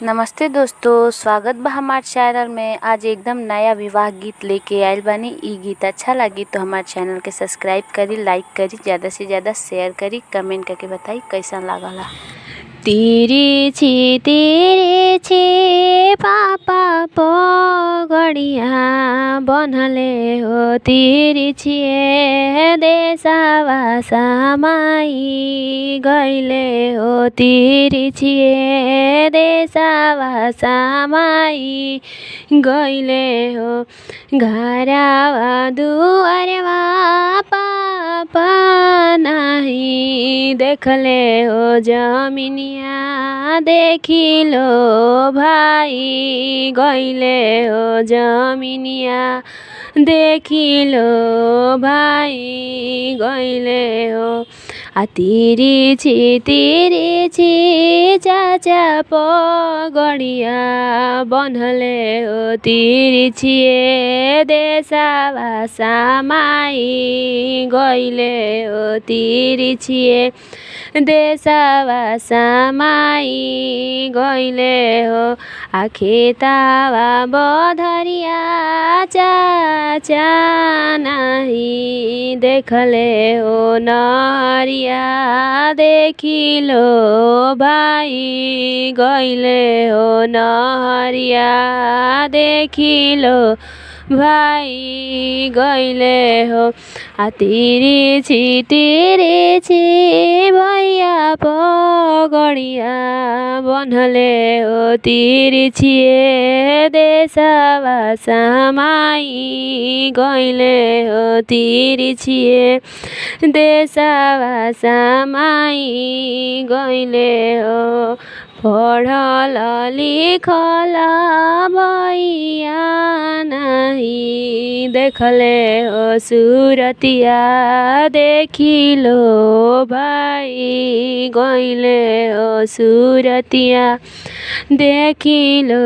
नमस्ते दोस्तों, स्वागत बा हमार चैनल में। आज एकदम नया विवाह गीत लेके आयल बानी। ई गीत अच्छा लगी तो हमार चैनल के सब्सक्राइब करी, लाइक करी, ज़्यादा से ज़्यादा शेयर करी, कमेंट करके बताई कैसा लागला। तेरे छे पापा पगड़िया बनले हो, तेरी छिए देशवा समाई गईले हो, तेरी छिए देशवा समाई गईले हो। घरवा दुआरवा पापा नाही देखले हो, जमीनिया देखिलो भाई गईले हो, जमीनिया देखिलो भाई गईले हो। तेरी छी चाचा पगड़िया बनले हो, तेरी छिए देशवा समाई गईले हो, तेरी छिए देशवा समाई गईले हो। खेतावा बधरिया चाचा नाही देखले हो, नहरिया देखिलो भाई गईले हो, नहरिया देखिलो भाई गईले हो। तेरी छी भैया पगड़िया बनले हो, तेरी छिए देशवा समाई गईले हो, तेरी छिए देशवा समाई गईले हो। पढ़ल लिखल भैया नहीं देखले हो, सूरतिया देखिलो भाई गईले हो, सूरतिया देखिलो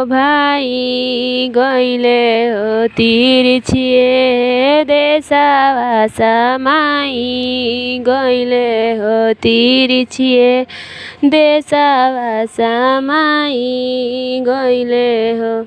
भाई गईले हो। तेरी छिए देशवा समाई गईले हो, तेरी छिए देशवा समाई गईले हो।